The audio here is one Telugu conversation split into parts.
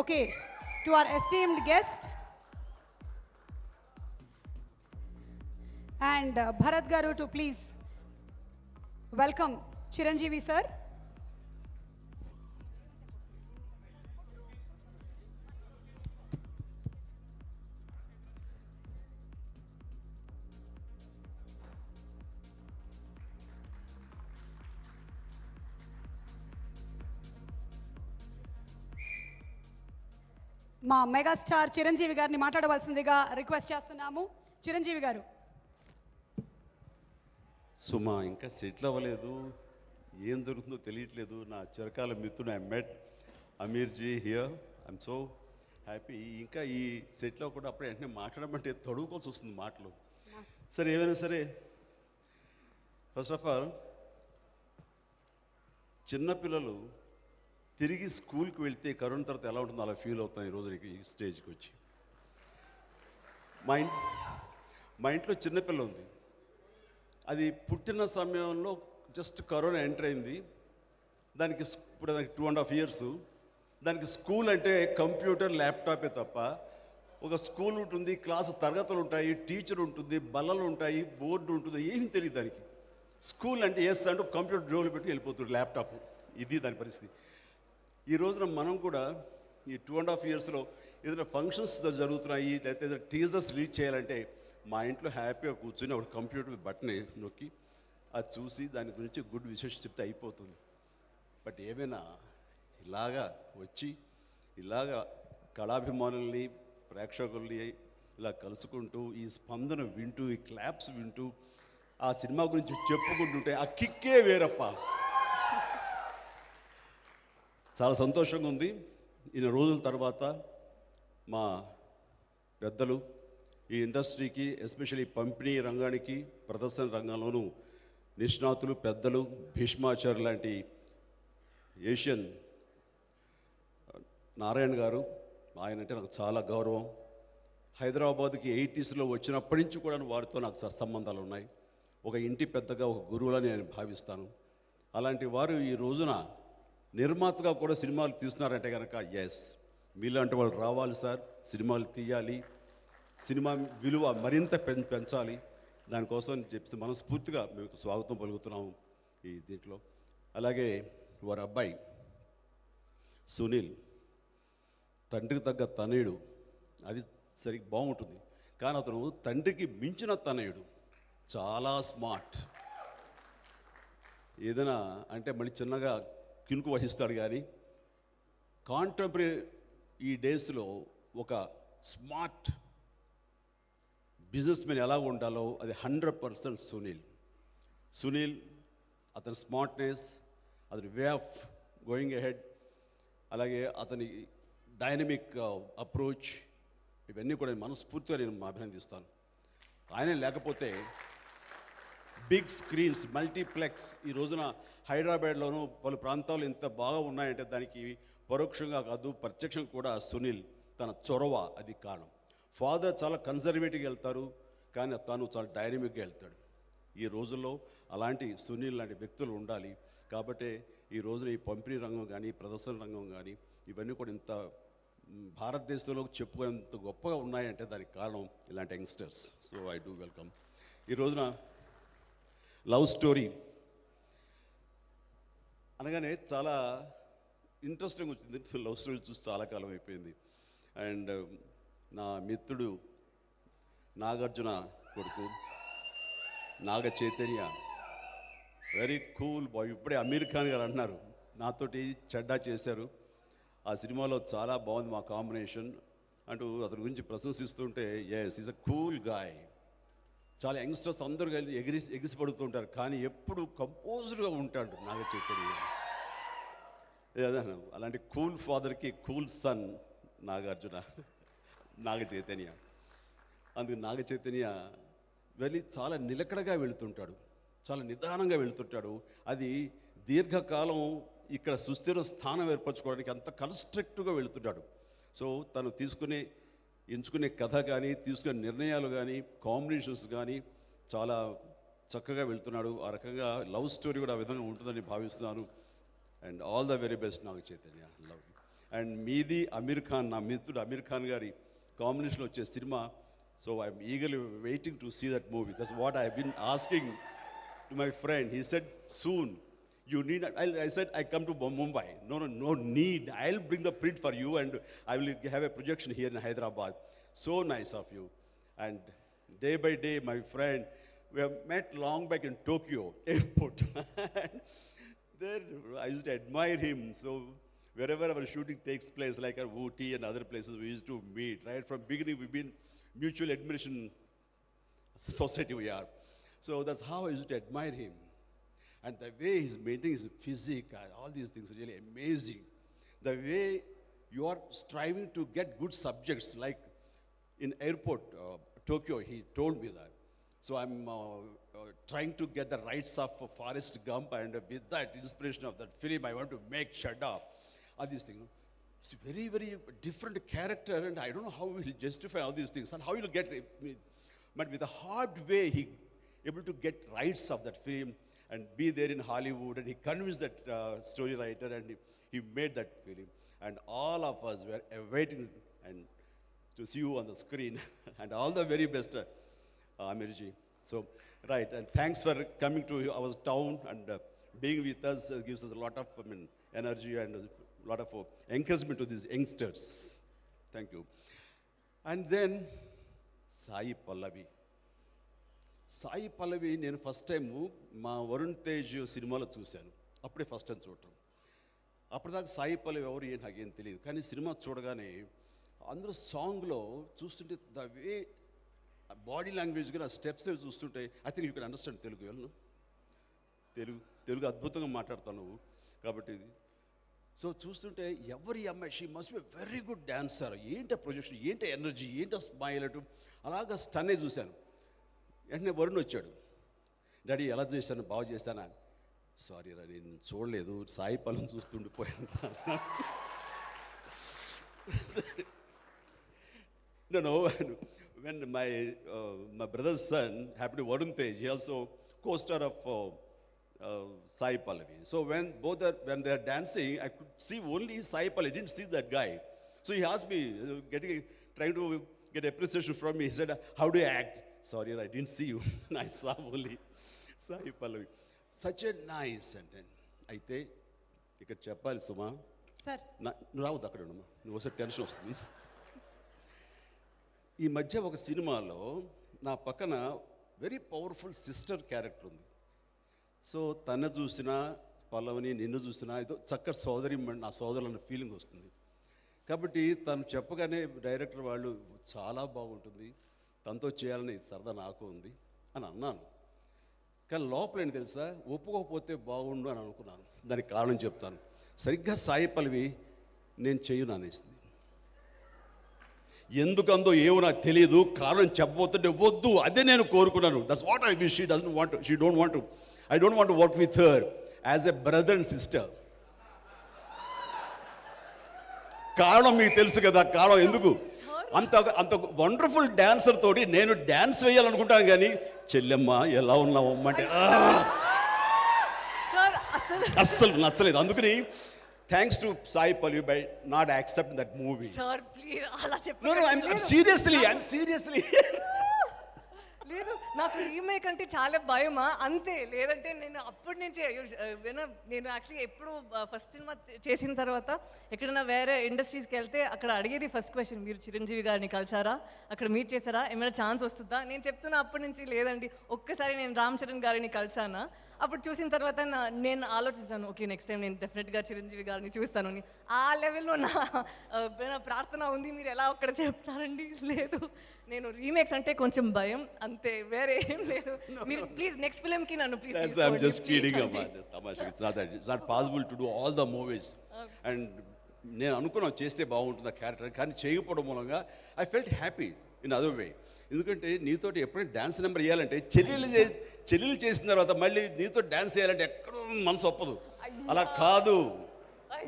Okay, to our esteemed guest and Bharat Garu to please welcome Chiranjeevi sir. మా మెగాస్టార్ చిరంజీవి గారిని మాట్లాడవలసిందిగా రిక్వెస్ట్ చేస్తున్నాము. చిరంజీవి గారు. సుమా ఇంకా సెటిల్ అవ్వలేదు, ఏం జరుగుతుందో తెలియట్లేదు. నా చిరకాల మిత్రుడు I met Amirji here. I'm so happy. ఇంకా ఈ సెటిల్ అవ్వకుండా అప్పుడే వెంటనే మాట్లాడమంటే తడువుకోవాల్సి వస్తుంది మాటలు. సరే, ఏమైనా సరే, ఫస్ట్ ఆఫ్ ఆల్ చిన్నపిల్లలు తిరిగి స్కూల్కి వెళ్తే కరోనా తర్వాత ఎలా ఉంటుందో అలా ఫీల్ అవుతాను ఈరోజు ఈ స్టేజ్కి వచ్చి. మా ఇంట్లో చిన్నపిల్ల ఉంది. అది పుట్టిన సమయంలో జస్ట్ కరోనా ఎంటర్ అయింది. దానికి ఇప్పుడు దానికి 2.5 years. దానికి స్కూల్ అంటే కంప్యూటర్ ల్యాప్టాపే తప్ప ఒక స్కూల్ ఉంటుంది, క్లాసు తరగతులు ఉంటాయి, టీచర్ ఉంటుంది, బల్లలు ఉంటాయి, బోర్డు ఉంటుంది, ఏమీ తెలియదు దానికి. స్కూల్ అంటే అంటూ కంప్యూటర్ డ్రోలు పెట్టి వెళ్ళిపోతుంది ల్యాప్టాప్. ఇది దాని పరిస్థితి. ఈ రోజున మనం కూడా ఈ 2.5 yearsలో ఏదైనా ఫంక్షన్స్ జరుగుతున్నాయి, లేకపోతే ఏదైనా టీజర్స్ రిలీజ్ చేయాలంటే మా ఇంట్లో హ్యాపీగా కూర్చొని ఒక కంప్యూటర్ బటన్ నొక్కి అది చూసి దాని గురించి గుడ్ విశేషం చెప్తే అయిపోతుంది. బట్ ఏమైనా ఇలాగా వచ్చి ఇలాగా కళాభిమానుల్ని ప్రేక్షకుల్ని ఇలా కలుసుకుంటూ ఈ స్పందన వింటూ ఈ క్లాప్స్ వింటూ ఆ సినిమా గురించి చెప్పుకుంటుంటే ఆ కిక్కే వేరప్ప. చాలా సంతోషంగా ఉంది. ఇన్ని రోజుల తర్వాత మా పెద్దలు ఈ ఇండస్ట్రీకి, ఎస్పెషల్లీ పంపిణీ రంగానికి, ప్రదర్శన రంగంలోనూ నిష్ణాతులు, పెద్దలు, భీష్మాచార్య లాంటి ఏషియన్ నారాయణ గారు, ఆయన అంటే నాకు చాలా గౌరవం. హైదరాబాద్కి 80sలో వచ్చినప్పటి నుంచి కూడా వారితో నాకు సత్సంబంధాలు ఉన్నాయి. ఒక ఇంటి పెద్దగా, ఒక గురువులని నేను భావిస్తాను. అలాంటి వారు ఈ రోజున నిర్మాతగా కూడా సినిమాలు తీస్తున్నారంటే కనుక ఎస్, మీలాంటి వాళ్ళు రావాలి సార్, సినిమాలు తీయాలి, సినిమా విలువ మరింత పెంచాలి. దానికోసం చెప్పి మనస్ఫూర్తిగా మీకు స్వాగతం పలుకుతున్నాము ఈ దీంట్లో. అలాగే వారి అబ్బాయి సునీల్, తండ్రికి తగ్గ తనయుడు, అది సరిగ్గా బాగుంటుంది. కానీ అతను తండ్రికి మించిన తనయుడు, చాలా స్మార్ట్. ఏదైనా అంటే మళ్ళీ చిన్నగా కినుకు వహిస్తాడు. కానీ కాంటెంపరీ ఈ డేస్లో ఒక స్మార్ట్ బిజినెస్ మెన్ ఎలా ఉండాలో అది 100% సునీల్. అతని స్మార్ట్నెస్, అతని వే ఆఫ్ గోయింగ్ అహెడ్, అలాగే అతని డైనమిక్ అప్రోచ్, ఇవన్నీ కూడా మనస్ఫూర్తిగా నేను అభినందిస్తాను. ఆయన లేకపోతే బిగ్ స్క్రీన్స్, మల్టీప్లెక్స్ ఈ రోజున హైదరాబాద్లోనూ పలు ప్రాంతాలు ఎంత బాగా ఉన్నాయంటే దానికి పరోక్షంగా కాదు ప్రత్యక్షంగా కూడా సునీల్ తన చొరవ అది కారణం. ఫాదర్ చాలా కన్జర్వేటివ్గా వెళ్తారు, కానీ తను చాలా డైనమిక్గా వెళ్తాడు. ఈ రోజుల్లో అలాంటి సునీల్ లాంటి వ్యక్తులు ఉండాలి. కాబట్టి ఈ రోజున ఈ పంపిణీ రంగం కానీ, ప్రదర్శన రంగం కానీ ఇవన్నీ కూడా ఇంత భారతదేశంలో చెప్పుకునేంత గొప్పగా ఉన్నాయంటే దానికి కారణం ఇలాంటి youngsters. So I do welcome. ఈ రోజున లవ్ స్టోరీ అనగానే చాలా ఇంట్రెస్టింగ్ వచ్చింది. లవ్ స్టోరీ చూసి చాలా కాలం అయిపోయింది. అండ్ నా మిత్రుడు నాగార్జున కొడుకు Naga Chaitanya, very cool bye. ఇప్పుడే అమీర్ ఖాన్ గారు అన్నారు నాతోటి చెడ్డా చేశారు, ఆ సినిమాలో చాలా బాగుంది మా కాంబినేషన్ అంటూ అతని గురించి ప్రశంసిస్తుంటే yes, is a cool guy. చాలా యంగ్స్టర్స్ అందరూ కలిసి ఎగిసిపడుతుంటారు, కానీ ఎప్పుడు కంపోజ్డ్గా ఉంటాడు నాగ చైతన్య. అలాంటి కూల్ ఫాదర్కి కూల్ సన్ నాగార్జున, నాగ చైతన్య. అందుకు నాగ చైతన్య వెళ్ళి చాలా నిలకడగా వెళుతుంటాడు, చాలా నిదానంగా వెళుతుంటాడు. అది దీర్ఘకాలం ఇక్కడ సుస్థిర స్థానం ఏర్పరచుకోవడానికి అంత కన్స్ట్రక్టివ్గా వెళుతుంటాడు. సో తను ఎంచుకునే కథ కానీ, తీసుకునే నిర్ణయాలు కానీ, కాంబినేషన్స్ కానీ చాలా చక్కగా వెళ్తున్నాడు. ఆ రకంగా లవ్ స్టోరీ కూడా ఆ విధంగా ఉంటుందని భావిస్తున్నాను. And all the very best Naga Chaitanya, love. And మీది అమీర్ ఖాన్, నా మిత్రుడు అమీర్ ఖాన్ గారి కాంబినేషన్లో వచ్చే సినిమా. So I'm eagerly waiting to see that movie. That's what I been asking to my friend. He said soon you need. I said I come to Mumbai. No need. I'll bring the print for you and I will have a projection here in Hyderabad. So nice of you. And day by day, my friend, we have met long back in Tokyo airport. There I used to admire him. So wherever our shooting takes place, like at Ooty and other places, we used to meet. Right from beginning, we've been mutual admiration society we are. So that's how I used to admire him. And the way he's maintaining his physique, all these things are really amazing. The way you are striving to get good subjects, like in airport, Tokyo, he told me that. So I'm trying to get the rights of Forrest Gump, and with that inspiration of that film, I want to make Shada. All these things. It's a very, very different character, and I don't know how he'll justify all these things and how he'll get it. But with a hard way, he able to get rights of that film and be there in Hollywood, and he convinced that story writer, and he made that film. And all of us were awaiting and to see you on the screen. And all the very best, Amirji. So, right, and thanks for coming to our town and being with us. Gives us a lot of energy and a lot of encouragement to these youngsters. Thank you. And then, Sai Pallavi. Sai Pallavi నేను ఫస్ట్ టైము మా వరుణ్ తేజ్ సినిమాలో చూశాను. అప్పుడే ఫస్ట్ టైం చూడటం. అప్పటిదాకా సాయి పల్లవి ఎవరు ఏం నాకేం తెలియదు. కానీ సినిమా చూడగానే అందరూ సాంగ్లో చూస్తుంటే ద వే బాడీ లాంగ్వేజ్ కూడా స్టెప్స్ చూస్తుంటే I think you can understand Telugu. వెళ్ళను తెలుగు అద్భుతంగా మాట్లాడతావు నువ్వు కాబట్టి. సో చూస్తుంటే ఎవరి అమ్మాయి she must be very good dancer. ఏంటి ప్రొజెక్షన్, ఏంటి ఎనర్జీ, ఏంటి స్మైల్ అటు అలాగా స్టన్నే చూశాను. వెంటనే వరుణ్ వచ్చాడు. డాడీ ఎలా చేశాను, బాగా చేశానా? సారీ రా, నేను చూడలేదు, సాయి పల్లవిని చూస్తుండిపోయాను. No, when my brother's son happened to Varun Tej, he also co-star of Sai Pallavi. So when they are dancing, I could see only Sai Pallavi. I didn't see that guy. So he asked me, trying to get appreciation from me. He said, "How do you act?" Sorry, I didn't see you. I saw only Sai Pallavi. Such a nice sentence. అయితే ఇక్కడ చెప్పాలి సుమా, సార్ నువ్వు రావద్దు అక్కడ ఉండమ్మా, నువ్వు వస్తే టెన్షన్ వస్తుంది. ఈ మధ్య ఒక సినిమాలో నా పక్కన వెరీ పవర్ఫుల్ సిస్టర్ క్యారెక్టర్ ఉంది. సో తను చూసినా పల్లవిని, నిన్ను చూసినా ఏదో చక్కటి సోదరి, నా సోదరులు అన్న ఫీలింగ్ వస్తుంది. కాబట్టి తను చెప్పగానే డైరెక్టర్ వాళ్ళు చాలా బాగుంటుంది, తనతో చేయాలని సరదా నాకు ఉంది అని అన్నాను. కానీ లోపల ఏంటి తెలుసా, ఒప్పుకోకపోతే బాగుండు అని అనుకున్నాను. దానికి కారణం చెప్తాను. సరిగ్గా సాయి పల్లవి నేను చెయ్యను అనేసింది. ఎందుకందో ఏమో నాకు తెలియదు, కారణం చెప్పబోతుంటే వద్దు, అదే నేను కోరుకున్నాను. That's what I wish. She doesn't want, she don't want to, I don't want to work with her as a brother and sister. కారణం మీకు తెలుసు కదా, కారణం ఎందుకు. అంత వండర్ఫుల్ డాన్సర్ తోటి నేను డాన్స్ వేయాలనుకుంటాను, కానీ చెల్లెమ్మ ఎలా ఉన్నావు అంటే అస్సలు నచ్చలేదు. అందుకని thanks to Sai Pallavi by not accept that movie. Seriously లేదు, నాకు రీమేక్ అంటే చాలా భయమా అంతే. లేదంటే నేను అప్పటి నుంచే నేను యాక్చువల్లీ ఎప్పుడు ఫస్ట్ సినిమా చేసిన తర్వాత ఎక్కడైనా వేరే ఇండస్ట్రీస్కి వెళ్తే అక్కడ అడిగేది ఫస్ట్ క్వశ్చన్, మీరు చిరంజీవి గారిని కలిసారా, అక్కడ మీట్ చేశారా, ఏమైనా ఛాన్స్ వస్తుందా? నేను చెప్తున్నా అప్పటి నుంచి లేదండి, ఒక్కసారి నేను రామ్ చరణ్ గారిని కలిసానా. అప్పుడు చూసిన తర్వాత నేను ఆలోచించాను, ఓకే నెక్స్ట్ టైం నేను డెఫినెట్గా చిరంజీవి గారిని చూస్తాను అని. ఆ లెవెల్లో నా ప్రార్థన ఉంది. మీరు ఎలా ఒక్కడ చెప్తారండి? లేదు, నేను రీమేక్స్ అంటే కొంచెం భయం అంతే, వేరే ఏం లేదు. మీరు ప్లీజ్ నెక్స్ట్ ఫిల్మ్కి నన్ను please. I'm just kidding about this. Tamasha. It's not possible to do all the movies. And నేను అనుకున్నాను చేస్తే బాగుంటుంది ఆ క్యారెక్టర్, కానీ చేయకపోవడం మూలంగా I felt happy in other way. ఎందుకంటే నీతోటి ఎప్పుడైనా డ్యాన్స్ నెంబర్ వేయాలంటే చెల్లెలు చేసిన తర్వాత మళ్ళీ నీతో డ్యాన్స్ చేయాలంటే ఎక్కడో మనసు ఒప్పదు. అలా కాదు,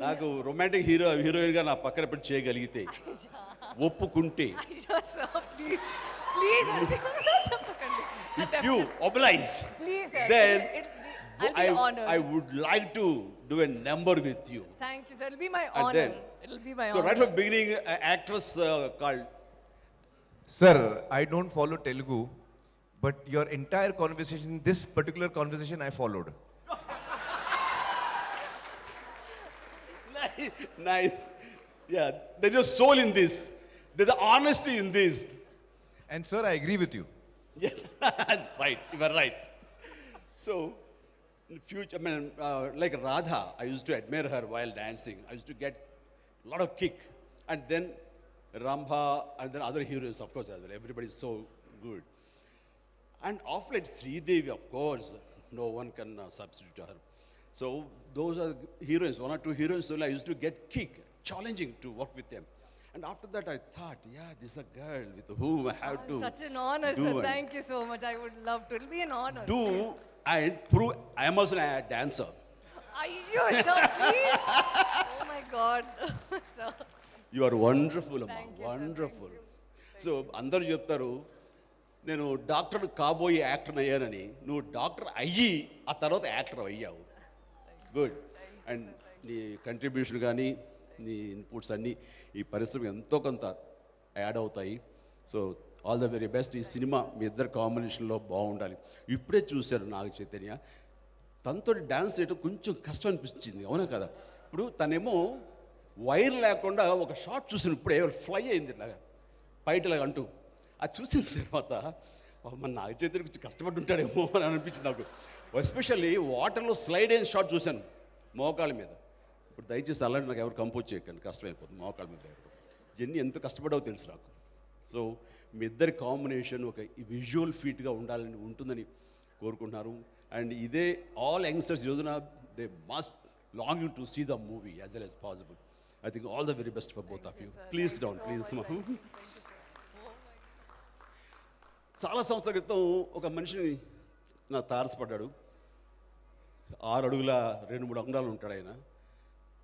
నాకు రొమాంటిక్ హీరోయిన్గా నా పక్కన ఎప్పుడు చేయగలిగితే, ఒప్పుకుంటే, if you oblige, then I'll be honored. I would like to do a number with you. Thank you, sir. It'll be my And honor. then- It'll be my So honor. right from beginning, an actress called. Sir, I don't follow Telugu, but your entire conversation, this particular conversation, I followed. Nice. Yeah, there's a soul in this. There's an honesty in this. And sir, I agree with you. Yes, right. You are right. So, in future, I mean, like Radha, I used to admire her while dancing. I used to get a lot of kick. And then Rambha, and then other heroes, of course, as well. Everybody's so good. And of late, Sridevi, of course, no one can substitute her. So, those are heroines, one or two heroines, so I used to get kick, challenging to work with them. And after that, I thought, yeah, this is a girl with whom I have to Such an honor, do sir. and Thank you so much. I would love to. It'll be an honor. do and prove I am also a dancer. Are you sure, sir? Please. Oh my God, sir. You are wonderful, Amma. Thank you, sir. Wonderful. So అందరూ చెప్తారు నేను డాక్టర్ కాబోయే యాక్టర్ అయ్యానని. నువ్వు డాక్టర్ అయ్యి ఆ తర్వాత యాక్టర్ అయ్యావు. గుడ్. అండ్ నీ కంట్రిబ్యూషన్ కానీ నీ ఇన్పుట్స్ అన్నీ ఈ పరిశ్రమ ఎంతో కొంత యాడ్ అవుతాయి. So all the very best. ఈ సినిమా మీ ఇద్దరు కాంబినేషన్లో బాగుండాలి. ఇప్పుడే చూశారు నాగ చైతన్య, తనతో డ్యాన్స్ చేయడం కొంచెం కష్టం అనిపించింది, అవునా కదా? ఇప్పుడు తనేమో వైర్ లేకుండా ఒక షాట్ చూసిన ఇప్పుడే ఫ్లై అయింది ఇలాగా పైటలాగా అంటూ. అది చూసిన తర్వాత మన నాగ చైతన్య కొంచెం కష్టపడి ఉంటాడేమో అని అనిపించింది నాకు. ఎస్పెషల్లీ వాటర్లో స్లైడ్ అయిన షాట్ చూశాను మోకాళ్ళ మీద. ఇప్పుడు దయచేసి అలాంటి నాకు ఎవరు కంపోజ్ చేయకండి, కష్టమైపోతుంది మోకాళ్ళ మీద. ఇవన్నీ ఎంత కష్టపడావో తెలుసు నాకు. సో మీ ఇద్దరి కాంబినేషన్ ఒక విజువల్ ఫీట్గా ఉండాలని ఉంటుందని కోరుకుంటున్నారు. అండ్ ఇదే ఆల్ యంగ్స్టర్స్ రోజున they must longing to see the movie as well as possible. I think all the very best for both of you. Please down please. చాలా సంవత్సరాల క్రితం ఒక మనిషిని నా తారసపడ్డాడు. 6 అడుగుల 2-3 అంగుళాలు ఉంటాడు ఆయన.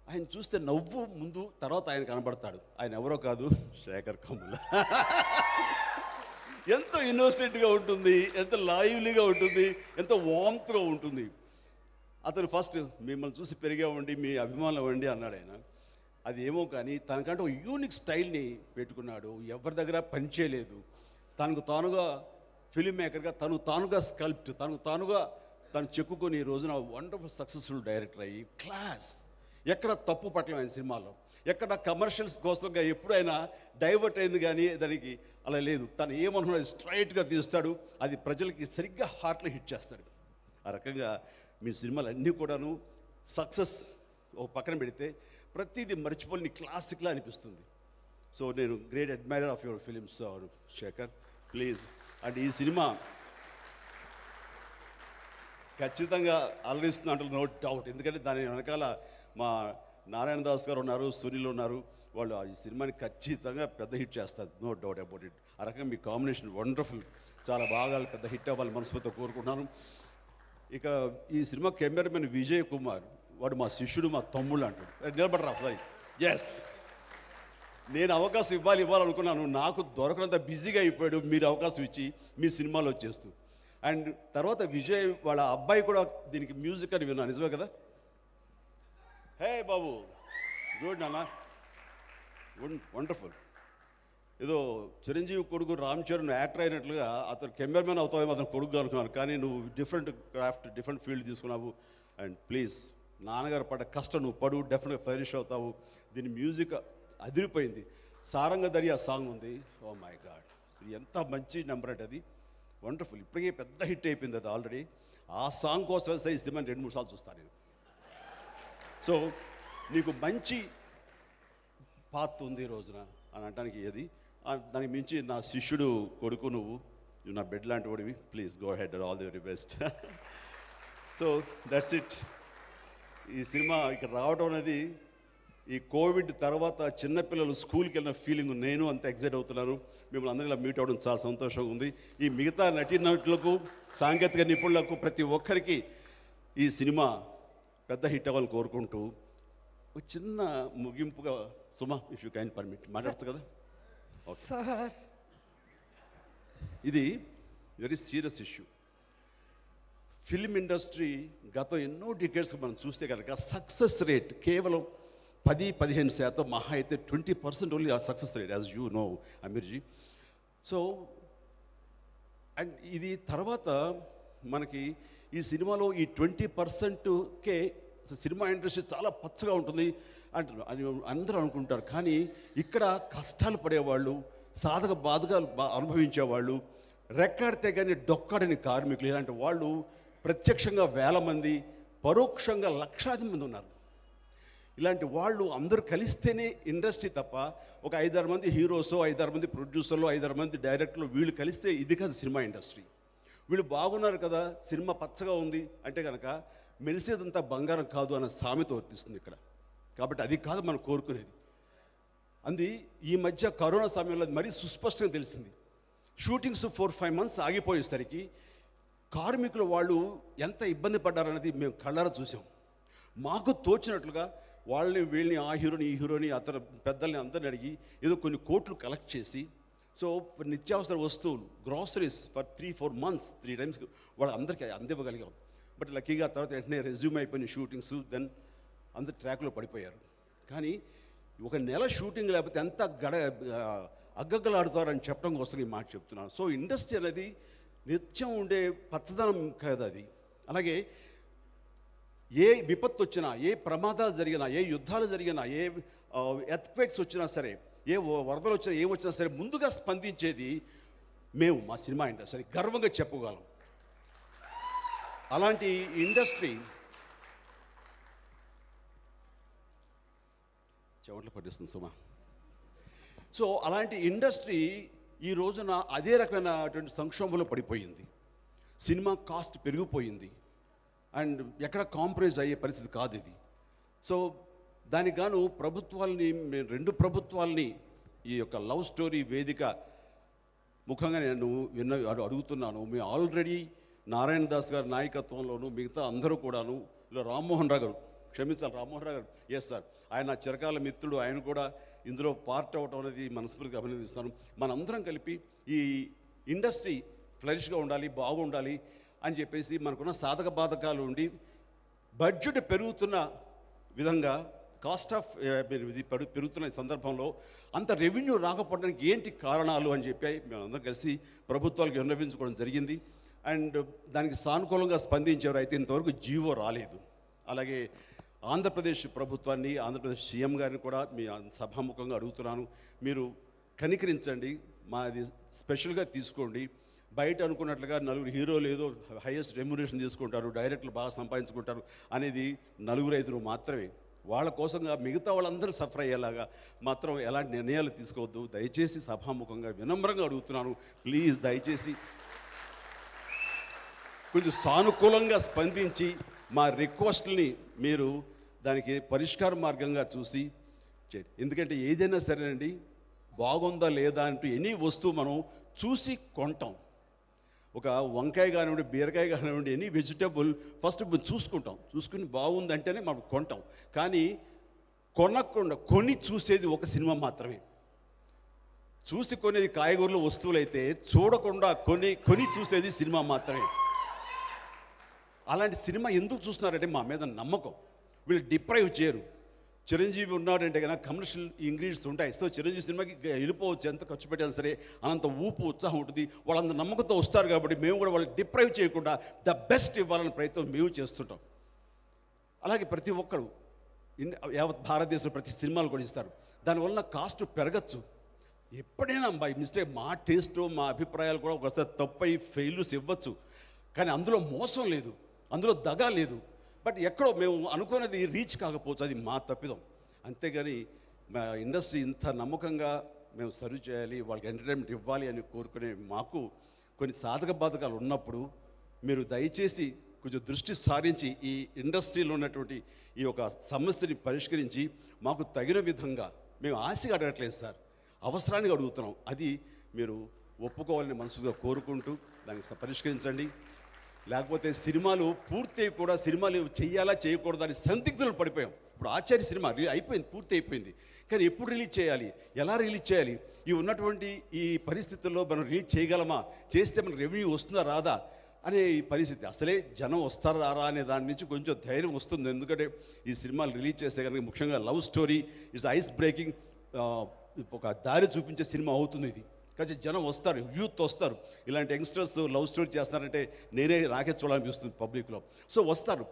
ఆయన చూస్తే నవ్వు ముందు తర్వాత ఆయన కనబడతాడు. ఆయన ఎవరో కాదు, శేఖర్ కమ్ముల. ఎంతో ఇన్నోసెంట్గా ఉంటుంది, ఎంత లైవ్లీగా ఉంటుంది, ఎంత వామ్త్గా ఉంటుంది. అతను ఫస్ట్ మిమ్మల్ని చూసి పెరిగామండి, మీ అభిమానులు అవ్వండి అన్నాడు ఆయన. అది ఏమో కానీ తనకంటే ఒక యూనిక్ స్టైల్ని పెట్టుకున్నాడు. ఎవరి దగ్గర పనిచేయలేదు. తనకు తానుగా ఫిలిం మేకర్గా తానుగా స్కల్ప్ట్ తానుగా చెక్కుకొని ఈ రోజున వండర్ఫుల్ సక్సెస్ఫుల్ డైరెక్టర్ అయ్యి క్లాస్. ఎక్కడ తప్పు పట్టలేం ఆయన సినిమాలో. ఎక్కడ కమర్షియల్స్ కోసంగా ఎప్పుడు ఆయన డైవర్ట్ అయింది కానీ దానికి అలా లేదు. తను ఏమనుకున్నది స్ట్రైట్గా తీస్తాడు. అది ప్రజలకి సరిగ్గా హార్ట్లో హిట్ చేస్తాడు. ఆ రకంగా మీ సినిమాలు అన్నీ కూడాను సక్సెస్ ఓ పక్కన పెడితే ప్రతిదీ మర్చిపోలేని క్లాసిక్లా అనిపిస్తుంది. సో నేను great admirer of your films Shekhar, please. And ఈ సినిమా ఖచ్చితంగా అలరిస్తుంది అంటే నో డౌట్. ఎందుకంటే దాని వెనకాల మా నారాయణ దాస్ గారు ఉన్నారు, సునీల్ ఉన్నారు. వాళ్ళు ఈ సినిమాని ఖచ్చితంగా పెద్ద హిట్ చేస్తారు, నో డౌట్ అబౌట్ ఇట్. ఆ రకంగా మీ కాంబినేషన్ వండర్ఫుల్, చాలా బాగా పెద్ద హిట్ అవ్వాలి మనస్ఫూర్తిగా కోరుకుంటున్నాను. ఇక ఈ సినిమా కెమెరామెన్ విజయ్ కుమార్, వాడు మా శిష్యుడు, మా తమ్ముళ్ళు అంటాడు. నిలబడరా సారీ. ఎస్, నేను అవకాశం ఇవ్వాలనుకున్నాను. నాకు దొరకనంత బిజీగా అయిపోయాడు. మీరు అవకాశం ఇచ్చి మీ సినిమాలో చేస్తూ. అండ్ తర్వాత విజయ్ వాళ్ళ అబ్బాయి కూడా దీనికి మ్యూజిక్ అని విన్నాను, నిజమే కదా? హే బాబు, గుడ్ నాన్న, వండర్ఫుల్. ఏదో చిరంజీవి కొడుకు రామ్ చరణ్ యాక్టర్ అయినట్లుగా అతను కెమెరామెన్ అవుతావేమో అతను కొడుకు అనుకున్నాను. కానీ నువ్వు డిఫరెంట్ క్రాఫ్ట్, డిఫరెంట్ ఫీల్డ్ తీసుకున్నావు. అండ్ ప్లీజ్, నాన్నగారు పడ్డ కష్టం నువ్వు పడు, డెఫినెట్గా ఫైనిష్ అవుతావు. దీని మ్యూజిక్ అదిరిపోయింది. సారంగ దర్యా సాంగ్ ఉంది, ఓ మై గాడ్, ఎంత మంచి నెంబర్ అంటే అది వండర్ఫుల్. ఇప్పటికే పెద్ద హిట్ అయిపోయింది అది ఆల్రెడీ. ఆ సాంగ్ కోసం సరే ఈ సినిమాని 2-3 సార్లు చూస్తాను నేను. సో నీకు మంచి పాత్ ఉంది ఈ రోజున అని అనడానికి ఏది. దానికి మించి నా శిష్యుడు కొడుకు నువ్వు నా బెడ్ లాంటి వాడివి. Please go head, all the very best. So that's it. ఈ సినిమా ఇక్కడ రావడం అనేది ఈ కోవిడ్ తర్వాత చిన్నపిల్లలు స్కూల్కి వెళ్ళిన ఫీలింగ్. నేను అంత ఎగ్జైట్ అవుతున్నాను. మిమ్మల్ని అందరూ ఇలా మీట్ అవ్వడం చాలా సంతోషంగా ఉంది. ఈ మిగతా నటీనటులకు, సాంకేతిక నిపుణులకు, ప్రతి ఒక్కరికి ఈ సినిమా పెద్ద హిట్ అవ్వాలని కోరుకుంటూ ఒక చిన్న ముగింపుగా సుమా, ఇఫ్ యూ కైండ్ పర్మిట్, మాట్లాడచ్చు కదా? సార్, ఇది very serious issue. Film industry గత ఎన్నో డికేట్స్ మనం చూస్తే కనుక సక్సెస్ రేట్ కేవలం 10-15% మహా అయితే 20% ఓన్లీ ఆ success rate, as you know Amirji. So and ఇది తర్వాత మనకి ఈ సినిమాలో ఈ 20%కే సినిమా ఇండస్ట్రీ చాలా పచ్చగా ఉంటుంది అంటారు అని అందరూ అనుకుంటారు. కానీ ఇక్కడ కష్టాలు పడేవాళ్ళు, సాధక బాధకాలు అనుభవించేవాళ్ళు, రెక్కాడితే కానీ డొక్కాడని కార్మికులు, ఇలాంటి వాళ్ళు ప్రత్యక్షంగా 1000 మంది, పరోక్షంగా లక్షాది మంది ఉన్నారు. ఇలాంటి వాళ్ళు అందరూ కలిస్తేనే ఇండస్ట్రీ తప్ప ఒక 5-6 మంది హీరోసో, 5-6 మంది ప్రొడ్యూసర్లు, 5-6 మంది డైరెక్టర్లు వీళ్ళు కలిస్తే ఇది కాదు సినిమా ఇండస్ట్రీ. వీళ్ళు బాగున్నారు కదా, సినిమా పచ్చగా ఉంది అంటే కనుక మెరిసేదంతా బంగారం కాదు అన్న సామెత వర్తిస్తుంది ఇక్కడ. కాబట్టి అది కాదు మనం కోరుకునేది. ఈ మధ్య కరోనా సమయంలో అది మరీ సుస్పష్టంగా తెలిసింది. షూటింగ్స్ 4-5 months ఆగిపోయేసరికి కార్మికులు వాళ్ళు ఎంత ఇబ్బంది పడ్డారనేది మేము కళ్ళారా చూసాం. మాకు తోచినట్లుగా వాళ్ళని వీళ్ళని, ఆ హీరోని ఈ హీరోని, అతను పెద్దల్ని అందరిని అడిగి ఏదో కొన్ని కోట్లు కలెక్ట్ చేసి, సో నిత్యావసర వస్తువులు, గ్రాసరీస్ ఫర్ 3-4 months 3 times వాళ్ళందరికీ అందివ్వగలిగాం. బట్ లక్కీగా తర్వాత వెంటనే రెజ్యూమ్ అయిపోయిన షూటింగ్స్, దెన్ అందరు ట్రాక్లో పడిపోయారు. కానీ 1 నెల షూటింగ్ లేకపోతే ఎంత అగ్గగ్గలాడుతారని చెప్పడం కోసం ఈ మాట చెప్తున్నాను. సో ఇండస్ట్రీ అనేది నిత్యం ఉండే పచ్చదనం కాదు అది. అలాగే ఏ విపత్తు వచ్చినా, ఏ ప్రమాదాలు జరిగినా, ఏ యుద్ధాలు జరిగినా, ఏ ఎర్త్క్వేక్స్ వచ్చినా సరే, ఏ వరదలు వచ్చినా, ఏం వచ్చినా సరే ముందుగా స్పందించేది మేము, మా సినిమా ఇండస్ట్రీ, గర్వంగా చెప్పగలం. అలాంటి ఇండస్ట్రీ చెవట్లు పట్టిస్తుంది సుమా. సో అలాంటి ఇండస్ట్రీ ఈ రోజున అదే రకమైనటువంటి సంక్షోభంలో పడిపోయింది. సినిమా కాస్ట్ పెరిగిపోయింది అండ్ ఎక్కడ కాంప్రమైజ్ అయ్యే పరిస్థితి కాదు ఇది. సో దానికి గాను ప్రభుత్వాలని, 2 ప్రభుత్వాలని ఈ యొక్క లవ్ స్టోరీ వేదిక ముఖంగా నేను అడుగుతున్నాను. మేము ఆల్రెడీ నారాయణ దాస్ గారి నాయకత్వంలోనూ మిగతా అందరూ కూడాను, ఇలా రామ్మోహన్ రావు గారు, క్షమించాలి రామ్మోహన్ రావు గారు, ఎస్ సార్, ఆయన నా చిరకాల మిత్రుడు, ఆయన కూడా ఇందులో పార్ట్ అవ్వటం అనేది మనస్ఫూర్తిగా అభినందిస్తాను. మనందరం కలిపి ఈ ఇండస్ట్రీ ఫ్లరిష్గా ఉండాలి, బాగుండాలి అని చెప్పేసి మనకున్న సాధక బాధకాలు ఉండి బడ్జెట్ పెరుగుతున్న విధంగా కాస్ట్ ఆఫ్ ఇది పెరుగుతున్న సందర్భంలో అంత రెవెన్యూ రాకపోవడానికి ఏంటి కారణాలు అని చెప్పి మేమందరం కలిసి ప్రభుత్వాలకు విన్నవించుకోవడం జరిగింది. అండ్ దానికి సానుకూలంగా స్పందించేవారు అయితే ఇంతవరకు జీవో రాలేదు. అలాగే ఆంధ్రప్రదేశ్ ప్రభుత్వాన్ని, ఆంధ్రప్రదేశ్ సీఎం గారిని కూడా మీ సభాముఖంగా అడుగుతున్నాను, మీరు కనికరించండి, మాది స్పెషల్గా తీసుకోండి. బయట అనుకున్నట్లుగా 4 హీరోలు ఏదో హైయెస్ట్ రెమ్యునరేషన్ తీసుకుంటారు, డైరెక్టర్లు బాగా సంపాదించుకుంటారు అనేది 4-5 మాత్రమే. వాళ్ళ కోసంగా మిగతా వాళ్ళందరూ సఫర్ అయ్యేలాగా మాత్రం ఎలాంటి నిర్ణయాలు తీసుకోవద్దు. దయచేసి సభాముఖంగా వినమ్రంగా అడుగుతున్నాను, ప్లీజ్ దయచేసి కొంచెం సానుకూలంగా స్పందించి మా రిక్వెస్ట్ని మీరు దానికి పరిష్కార మార్గంగా చూసి చేయండి. ఎందుకంటే ఏదైనా సరేనండి, బాగుందా లేదా అంటూ ఎనీ వస్తువు మనం చూసి కొంటాం. ఒక వంకాయ కానివ్వండి, బీరకాయ కానివ్వండి, ఎనీ వెజిటబుల్ ఫస్ట్ చూసుకుని బాగుందంటేనే మనం కొంటాం. కానీ కొనకుండా కొని చూసేది ఒక సినిమా మాత్రమే. చూసి కొనేది కాయగూరలు వస్తువులు అయితే, చూడకుండా కొని చూసేది సినిమా మాత్రమే. అలాంటి సినిమా ఎందుకు చూస్తున్నారంటే మా మీద నమ్మకం. వీళ్ళు డిప్రైవ్ చేయరు. చిరంజీవి ఉన్నాడంటే కనుక కమర్షియల్ ఇంగ్రీడియంట్స్ ఉంటాయి. సో చిరంజీవి సినిమాకి వెళ్ళిపోవచ్చు, ఎంత ఖర్చు పెట్టినా సరే అనంత ఊపు ఉత్సాహం ఉంటుంది. వాళ్ళంత నమ్మకంతో వస్తారు కాబట్టి మేము కూడా వాళ్ళకి డిప్రైవ్ చేయకుండా ద బెస్ట్ ఇవ్వాలని ప్రయత్నం మేము చేస్తుంటాం. అలాగే ప్రతి ఒక్కరు యావత్ భారతదేశంలో ప్రతి సినిమాలు కూడా ఇస్తారు. దానివల్ల కాస్ట్ పెరగచ్చు. ఎప్పుడైనా బై మిస్టేక్ మా టేస్ట్, మా అభిప్రాయాలు కూడా ఒకసారి తప్పై ఫెయిల్యూస్ ఇవ్వచ్చు. కానీ అందులో మోసం లేదు, అందులో దగా లేదు. బట్ ఎక్కడో మేము అనుకున్నది రీచ్ కాకపోవచ్చు, అది మా తప్పిదం. అంతేగాని మా ఇండస్ట్రీ ఇంత నమ్మకంగా మేము సర్వ్ చేయాలి, వాళ్ళకి ఎంటర్టైన్మెంట్ ఇవ్వాలి అని కోరుకునే మాకు కొన్ని సాధక బాధకాలు ఉన్నప్పుడు మీరు దయచేసి కొంచెం దృష్టి సారించి ఈ ఇండస్ట్రీలో ఉన్నటువంటి ఈ యొక్క సమస్యని పరిష్కరించి మాకు తగిన విధంగా, మేము ఆశగా అడగట్లేదు సార్, అవసరానికి అడుగుతున్నాం, అది మీరు ఒప్పుకోవాలని మనసుగా కోరుకుంటూ దానికి పరిష్కరించండి. లేకపోతే సినిమాలు పూర్తి కూడా సినిమాలు చెయ్యాలా చేయకూడదు అని సందిగ్ధులు పడిపోయాం. ఇప్పుడు ఆచార్య సినిమా అయిపోయింది, పూర్తి అయిపోయింది. కానీ ఎప్పుడు రిలీజ్ చేయాలి, ఎలా రిలీజ్ చేయాలి, ఈ ఉన్నటువంటి ఈ పరిస్థితుల్లో మనం రిలీజ్ చేయగలమా, చేస్తే మన రెవెన్యూ వస్తుందా రాదా, అనే ఈ పరిస్థితి. అసలే జనం వస్తారా రారా అనే దాని నుంచి కొంచెం ధైర్యం వస్తుంది. ఎందుకంటే ఈ సినిమాలు రిలీజ్ చేస్తే కనుక ముఖ్యంగా love story it's ice breaking, ఒక దారి చూపించే సినిమా అవుతుంది ఇది. కానీ జనం వస్తారు, యూత్ వస్తారు. ఇలాంటి యంగ్స్టర్స్ లవ్ స్టోరీ చేస్తున్నారంటే నాకే చూడాలనిపిస్తుంది పబ్లిక్లో. సో వస్తారు.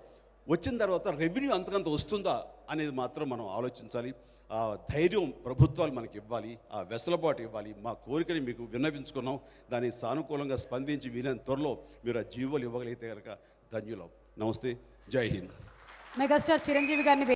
వచ్చిన తర్వాత రెవెన్యూ అంతకంత వస్తుందా అనేది మాత్రం మనం ఆలోచించాలి. ఆ ధైర్యం ప్రభుత్వాలు మనకి ఇవ్వాలి, ఆ వెసులుబాటు ఇవ్వాలి. మా కోరికని మీకు విన్నవించుకున్నాం, దాన్ని సానుకూలంగా స్పందించి వీలైన త్వరలో మీరు ఆ జీవోలు ఇవ్వగలిగితే కనుక ధన్యులం. నమస్తే, జై హింద్. మెగాస్టార్ చిరంజీవి గారిని